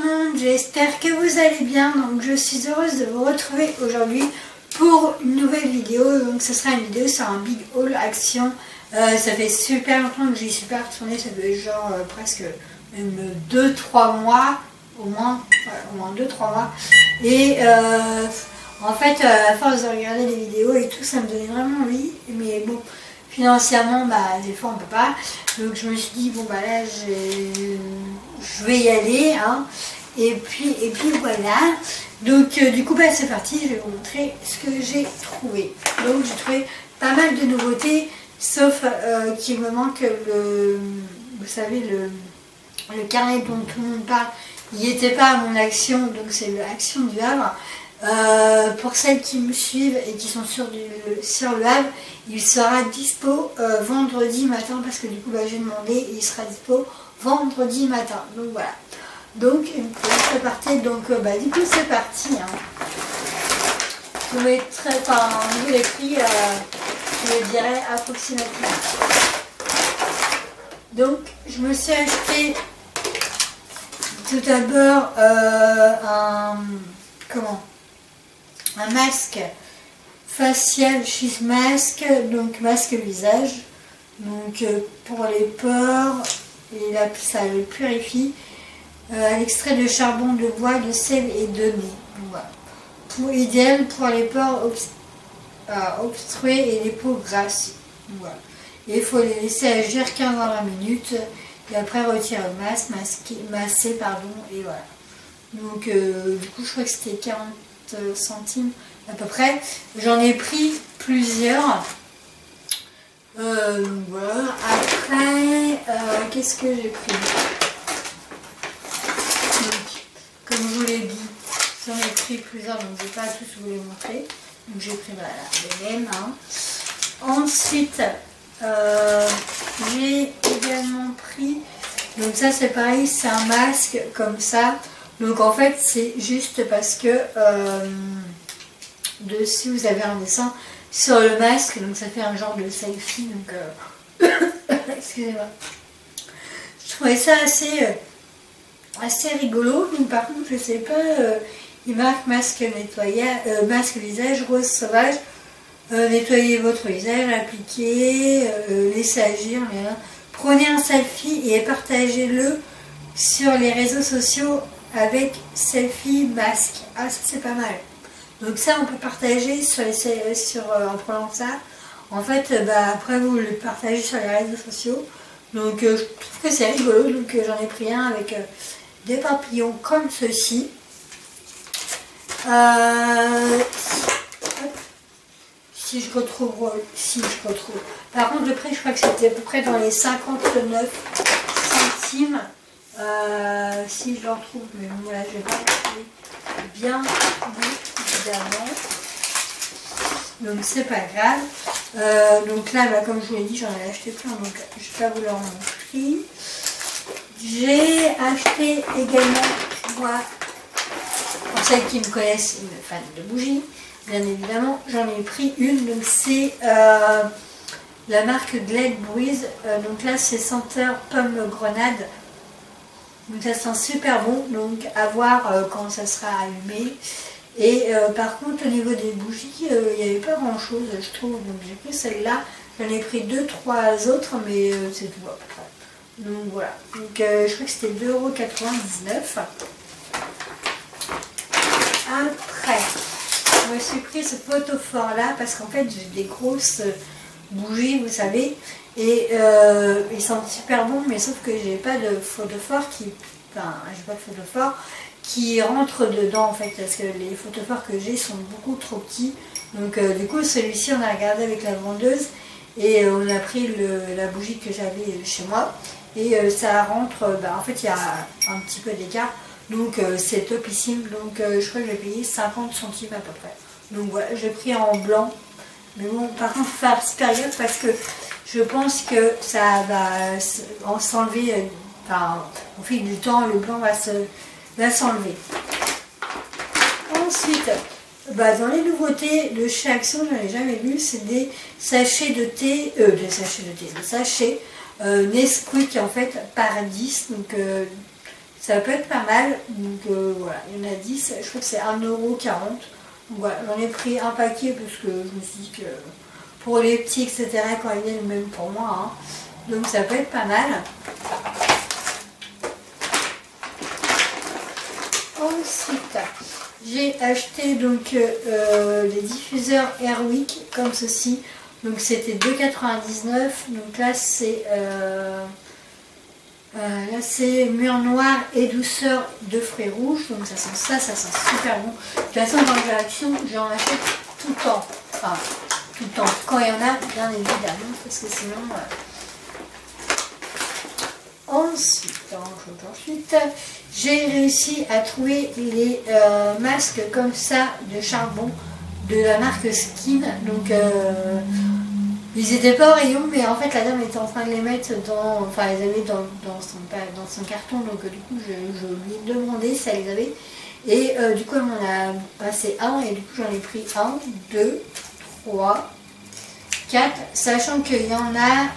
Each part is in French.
le monde, j'espère que vous allez bien. Donc je suis heureuse de vous retrouver aujourd'hui pour une nouvelle vidéo. Donc ce sera une vidéo sur un big haul action. Ça fait super longtemps que j'y suis pas retournée, ça fait genre presque même 2-3 mois au moins, au moins 2-3 mois. Et en fait à force de regarder les vidéos et tout, ça me donnait vraiment envie. Mais bon, financièrement, bah, des fois on peut pas. Donc je me suis dit, bon bah là je vais y aller. Hein. Et puis voilà. Donc du coup bah, c'est parti, je vais vous montrer ce que j'ai trouvé. Donc j'ai trouvé pas mal de nouveautés, sauf qu'il me manque vous savez, le carnet dont tout le monde parle. Il n'y était pas à mon action, donc c'est l'action du Havre. Pour celles qui me suivent et qui sont sur le Havre, il sera dispo vendredi matin, parce que du coup bah, j'ai demandé et il sera dispo vendredi matin. Donc voilà. Donc c'est parti. Donc bah, du coup c'est parti. Hein. Je vous mettrai les prix, je dirais approximativement. Donc je me suis acheté tout d'abord un masque facial sheet mask, donc masque visage, donc pour les pores, et là ça le purifie, à l'extrait de charbon de bois, de sel et de nez. Voilà. Idéal pour les pores obstrués et les peaux grasses. Voilà. Et il faut les laisser agir 15 à 20 minutes et après retirer le masque, masser pardon, et voilà. Donc du coup je crois que c'était 40 centimes à peu près. J'en ai pris plusieurs. Voilà. Après, qu'est-ce que j'ai pris? Donc, comme je vous l'ai dit, j'en ai pris plusieurs, donc je ne vais pas tous vous les montrer. Donc j'ai pris voilà, les mêmes. Hein. Ensuite, j'ai également pris, donc ça c'est pareil, c'est un masque comme ça. Donc en fait c'est juste parce que dessus vous avez un dessin sur le masque, donc ça fait un genre de selfie. Donc excusez-moi. Je trouvais ça assez rigolo. Donc par contre je sais pas, il marque masque masque visage rose sauvage. Nettoyez votre visage, appliquez, laissez agir. Prenez un selfie et partagez-le sur les réseaux sociaux avec selfie masque. Ah, ça c'est pas mal. Donc ça on peut partager en prenant ça. En fait, bah, après vous le partagez sur les réseaux sociaux. Donc je trouve que c'est rigolo. Donc j'en ai pris un avec des papillons comme ceci. Si je retrouve. Par contre le prix je crois que c'était à peu près dans les 59 centimes. Si je le retrouve, mais voilà, je vais pas le trouver bien évidemment. Donc c'est pas grave. Donc là, bah, comme je vous l'ai dit, j'en ai acheté plein, donc je vais pas vous leur montrer. J'ai acheté également, moi, pour celles qui me connaissent, une fan de bougies. Bien évidemment, j'en ai pris une, donc c'est la marque Glade Breeze. Donc là, c'est senteur pomme grenade. Donc ça sent super bon, donc à voir quand ça sera allumé. Et par contre, au niveau des bougies, il n'y avait pas grand chose, je trouve. Donc j'ai pris celle-là. J'en ai pris 2-3 autres, mais c'est tout à peu près. Donc voilà. Donc je crois que c'était 2,99 €. Après, je me suis pris ce photophore là parce qu'en fait j'ai des grosses bougies, vous savez, et ils sentent super bon, mais sauf que j'ai pas de photophore qui rentre dedans en fait, parce que les photophores que j'ai sont beaucoup trop petits. Donc du coup celui-ci on a regardé avec la vendeuse et on a pris la bougie que j'avais chez moi et ça rentre, bah, en fait il y a un petit peu d'écart. Donc c'est topissime, donc je crois que j'ai payé 50 centimes à peu près. Donc voilà, j'ai pris en blanc. Mais bon, par contre, faire super gaffe parce que je pense que ça va s'enlever, au fil du temps, le blanc va s'enlever. Ensuite, bah, dans les nouveautés de chez Action, je n'en ai jamais vu, c'est des sachets de thé, des sachets Nesquik en fait, par 10. Donc ça peut être pas mal. Donc voilà, il y en a 10, je crois que c'est 1,40 €. Donc voilà, j'en ai pris un paquet parce que je me suis dit que pour les petits, etc., quand ils viennent, même pour moi, hein. Donc ça peut être pas mal. Ensuite, j'ai acheté donc les diffuseurs Airwick comme ceci. Donc c'était 2,99 €. Donc là c'est mur noir et douceur de frais rouges. Donc ça sent super bon. De toute façon dans les actions j'en achète tout le temps. Enfin tout le temps. Quand il y en a, bien évidemment, parce que sinon. Ensuite, j'ai réussi à trouver les masques comme ça de charbon de la marque Skin. Donc ils étaient pas au rayon, mais en fait la dame était en train de les mettre dans, enfin les avait dans son carton. Donc du coup je lui ai demandé si elle les avait. Et du coup elle m'en a passé un et du coup j'en ai pris 1, 2, 3, 4, sachant qu'il y en a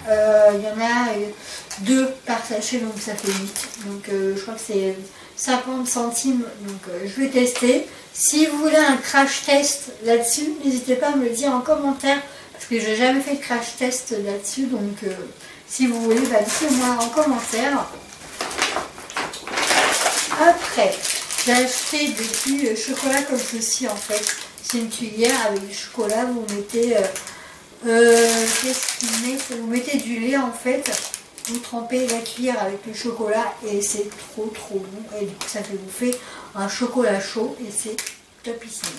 2 par sachet, donc ça fait 8. Donc je crois que c'est 50 centimes. Donc je vais tester. Si vous voulez un crash test là-dessus, n'hésitez pas à me le dire en commentaire, parce que j'ai jamais fait de crash test là-dessus. Donc si vous voulez, dites-moi en commentaire. Après, j'ai acheté des petits chocolats comme ceci en fait. C'est une cuillère avec du chocolat, vous mettez qu'est-ce qu'il met? Vous mettez du lait en fait, vous trempez la cuillère avec le chocolat et c'est trop bon. Et du coup ça fait bouffer un chocolat chaud et c'est topissime.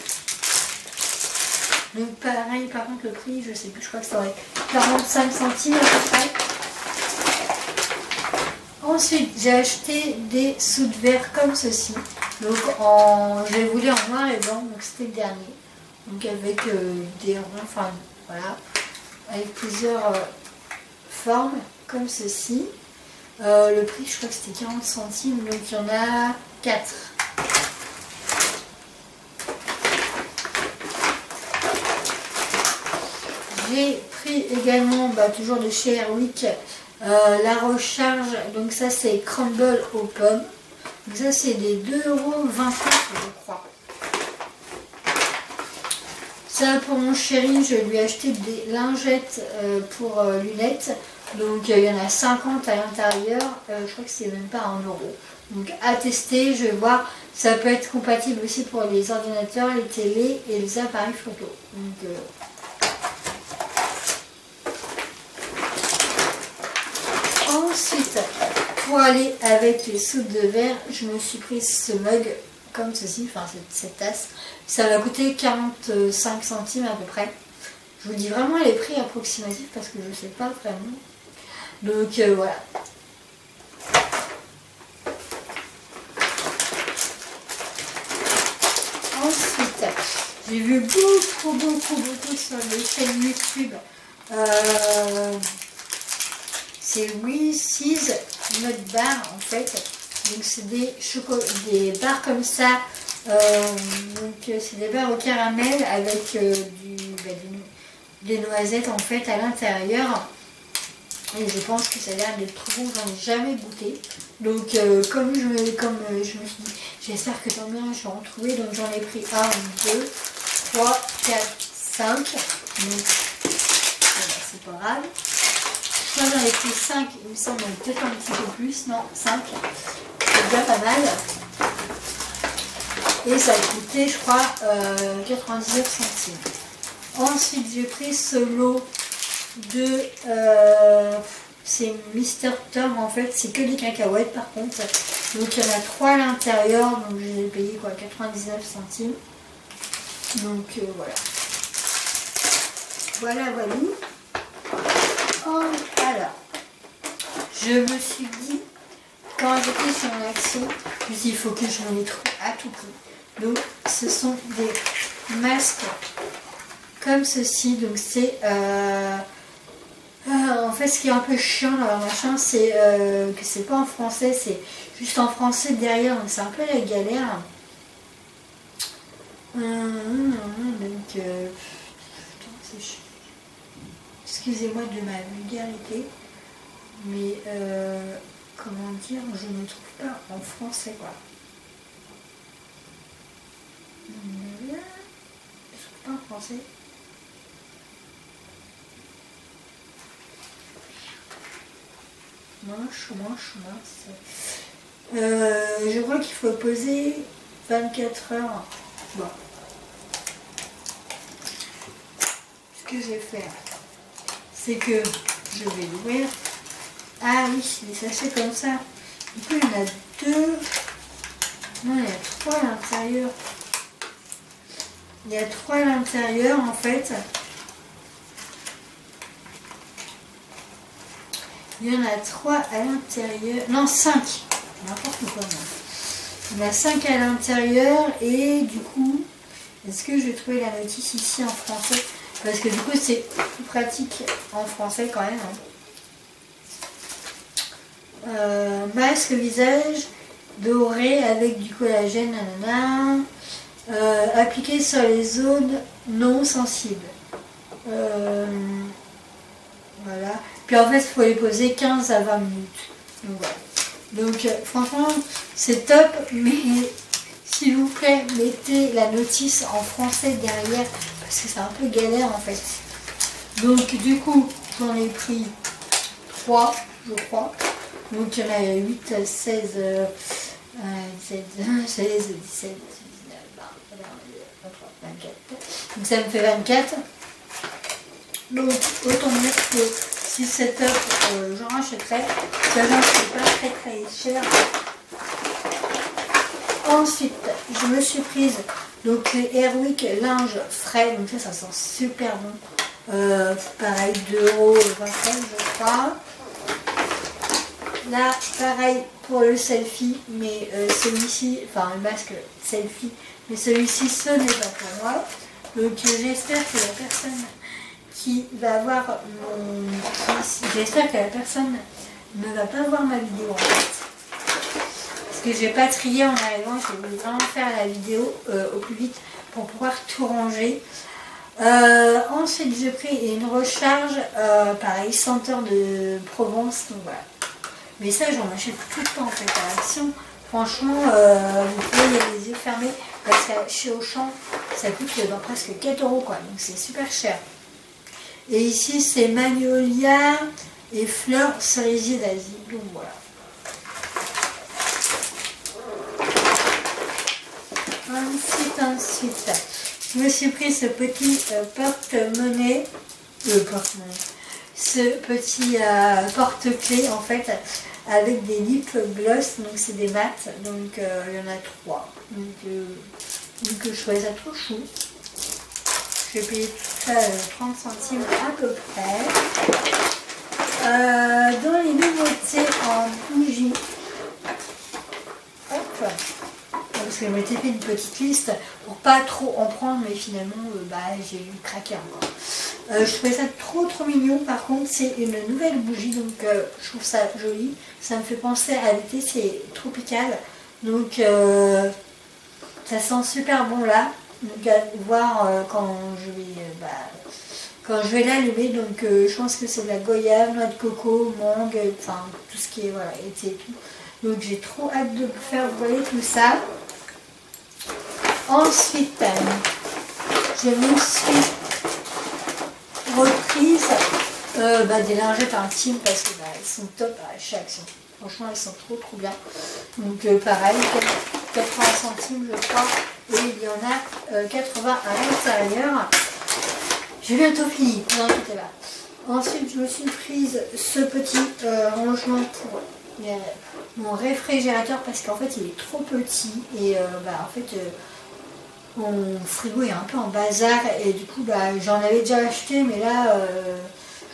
Donc pareil, par contre le prix, je sais plus, je crois que ça aurait 45 centimes à peu près. Ensuite j'ai acheté des soude-verre comme ceci. Donc je les voulais en noir et blanc, donc c'était le dernier. Donc avec des ronds, enfin voilà, avec plusieurs formes comme ceci. Le prix je crois que c'était 40 centimes, donc il y en a 4. J'ai pris également, toujours de chez Airwick, la recharge, donc ça c'est crumble aux pommes. Donc ça c'est des 2,29 € je crois. Ça pour mon chéri, je lui ai acheté des lingettes pour lunettes. Donc il y en a 50 à l'intérieur, je crois que c'est même pas 1 €. Donc à tester, je vais voir, ça peut être compatible aussi pour les ordinateurs, les télés et les appareils photo. Donc, ensuite, pour aller avec les soudes de verre, je me suis pris ce mug comme ceci, enfin cette tasse. Ça m'a coûté 45 centimes à peu près. Je vous dis vraiment les prix approximatifs parce que je ne sais pas vraiment. Donc voilà. Ensuite, j'ai vu beaucoup sur les chaînes YouTube. C'est Reese's Nut Bar en fait. Donc c'est des barres comme ça. Donc c'est des barres au caramel avec des noisettes en fait à l'intérieur. Et je pense que ça a l'air d'être trop bon, j'en ai jamais goûté. Donc comme je me suis dit, j'espère que tant bien je vais en trouver. Donc j'en ai pris 1, 2, 3, 4, 5. Donc voilà, c'est pas grave. Moi j'en ai pris 5, il me semble peut-être un petit peu plus, non 5. C'est déjà pas mal. Et ça a coûté je crois 99 centimes. Ensuite j'ai pris ce lot de c'est Mr Tom en fait, c'est que des cacahuètes par contre. Donc il y en a 3 à l'intérieur, donc je les ai payés quoi 99 centimes. Donc voilà. Alors je me suis dit, quand j'étais sur une action, je me suis dit il faut que je me les trouve à tout prix. Donc ce sont des masques comme ceci. Donc c'est en fait ce qui est un peu chiant dans leur machin, c'est que c'est pas en français, c'est juste en français derrière, donc c'est un peu la galère. Donc excusez-moi de ma vulgarité, mais comment dire, je ne trouve pas en français quoi. Je ne trouve pas en français. Moche. Je crois qu'il faut poser 24 heures. Bon. Ce que je vais faire, c'est que je vais l'ouvrir. Ah oui, des sachets comme ça. Du coup, il y en a 2. Non, il y a 3 à l'intérieur. Il y a 3 à l'intérieur en fait. Il y en a 3 à l'intérieur. Non, 5. N'importe quoi. Il y en a 5 à l'intérieur. Et du coup, est-ce que je vais trouver la notice ici en français? Parce que du coup, c'est plus pratique en français quand même. Masque visage doré avec du collagène. Nanana. Appliqué sur les zones non sensibles. Voilà. Puis en fait, il faut les poser 15 à 20 minutes. Donc voilà. Donc franchement, c'est top, mais s'il vous plaît, mettez la notice en français derrière, parce que c'est un peu galère en fait. Donc du coup, j'en ai pris 3, je crois. Donc il y en a 8, 16, 17, 16, 17, 19, 20, 23, 24. Donc ça me fait 24. Donc autant dire que si cette offre, j'en rachèterai. Sachant que c'est pas très cher. Ensuite, je me suis prise donc les Airwick linge frais. Donc ça sent super bon. Pareil, 2,25 € je crois. Là, pareil pour le selfie, mais celui-ci, enfin le masque selfie, mais celui-ci, ce n'est pas pour moi. Donc j'espère que la personne qui va voir mon... J'espère que la personne ne va pas voir ma vidéo en fait. Parce que je vais pas trier en arrivant, je vais vraiment faire la vidéo au plus vite pour pouvoir tout ranger. Ensuite j'ai pris une recharge, pareil, senteur de Provence, donc voilà. Mais ça j'en achète tout le temps en fait à l'Action. Franchement, vous pouvez y aller les yeux fermés parce que chez Auchan ça coûte dans presque 4 € quoi, donc c'est super cher. Et ici c'est magnolia et fleurs cerisier d'Asie, donc voilà. Ensuite, je me suis pris ce petit porte-monnaie, ce petit porte-clés en fait, avec des lip gloss, donc c'est des mats, donc il y en a 3. Donc je trouvais ça trop chou. Je vais payer tout ça 30 centimes à peu près. Dans les nouveautés en bougie, hop, parce que je m'étais fait une petite liste pour pas trop en prendre, mais finalement j'ai eu craqué encore. Je trouvais ça trop mignon. Par contre, c'est une nouvelle bougie, donc je trouve ça joli. Ça me fait penser à l'été, c'est tropical, donc ça sent super bon là. Donc à voir quand je vais l'allumer. Donc je pense que c'est de la goyave, noix de coco, mangue, enfin tout ce qui est voilà, été et tout. Donc j'ai trop hâte de faire voler tout ça. Ensuite, je me suis reprise des lingettes intimes parce que elles sont top chez Action. Franchement, elles sont trop bien. Donc pareil, 80 centimes je crois. Et il y en a 80 à l'intérieur. J'ai bientôt fini, ne vous inquiétez pas. Ensuite, je me suis prise ce petit rangement pour mon réfrigérateur parce qu'en fait, il est trop petit. Et en fait, mon frigo est un peu en bazar. Et du coup, j'en avais déjà acheté. Mais là,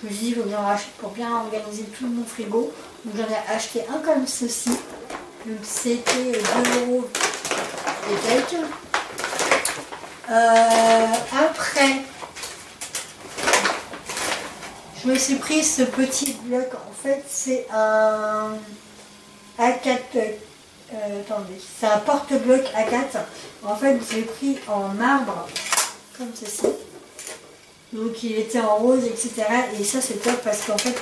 je me suis dit, il faut que j'en rachète pour bien organiser tout mon frigo. Donc, j'en ai acheté un comme ceci. Donc, c'était 2 € et quelques. Après, je me suis pris ce petit bloc. En fait, c'est un A4. Attendez, c'est un porte-bloc A4. En fait, je l'ai pris en marbre, comme ceci. Donc, il était en rose, etc. Et ça, c'est top parce qu'en fait,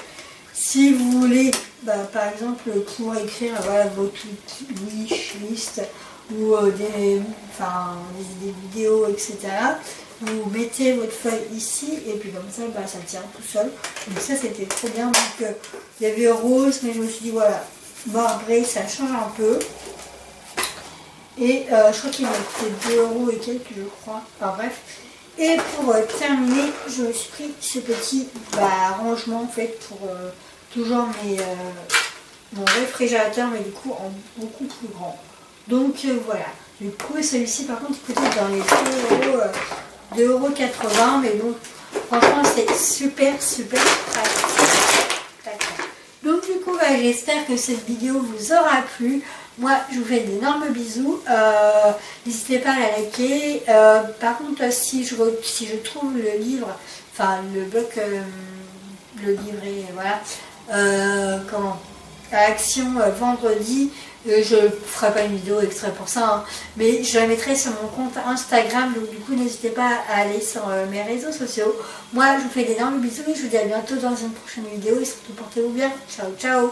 Si vous voulez, par exemple, pour écrire voilà, votre wish list ou des vidéos, etc., vous mettez votre feuille ici et puis comme ça, ça tient tout seul. Donc ça, c'était trop bien. Donc il y avait rose, mais je me suis dit, voilà, marbré, ça change un peu. Et je crois qu'il m'a coûté 2 € et quelques, je crois. Enfin bref. Et pour terminer, je me suis pris ce petit rangement en fait pour toujours mon réfrigérateur, mais du coup en beaucoup plus grand. Donc voilà. J'ai trouvé celui-ci, par contre, il coûtait dans les 2,80 €, mais donc franchement c'est super pratique. Donc du coup j'espère que cette vidéo vous aura plu. Moi je vous fais d'énormes bisous, n'hésitez pas à la liker. Par contre si je trouve le livre, enfin le bloc, le livret, voilà, à Action vendredi, je ne ferai pas une vidéo extrait pour ça, hein, mais je la mettrai sur mon compte Instagram, donc du coup n'hésitez pas à aller sur mes réseaux sociaux. Moi je vous fais d'énormes bisous et je vous dis à bientôt dans une prochaine vidéo et surtout portez-vous bien. Ciao ciao.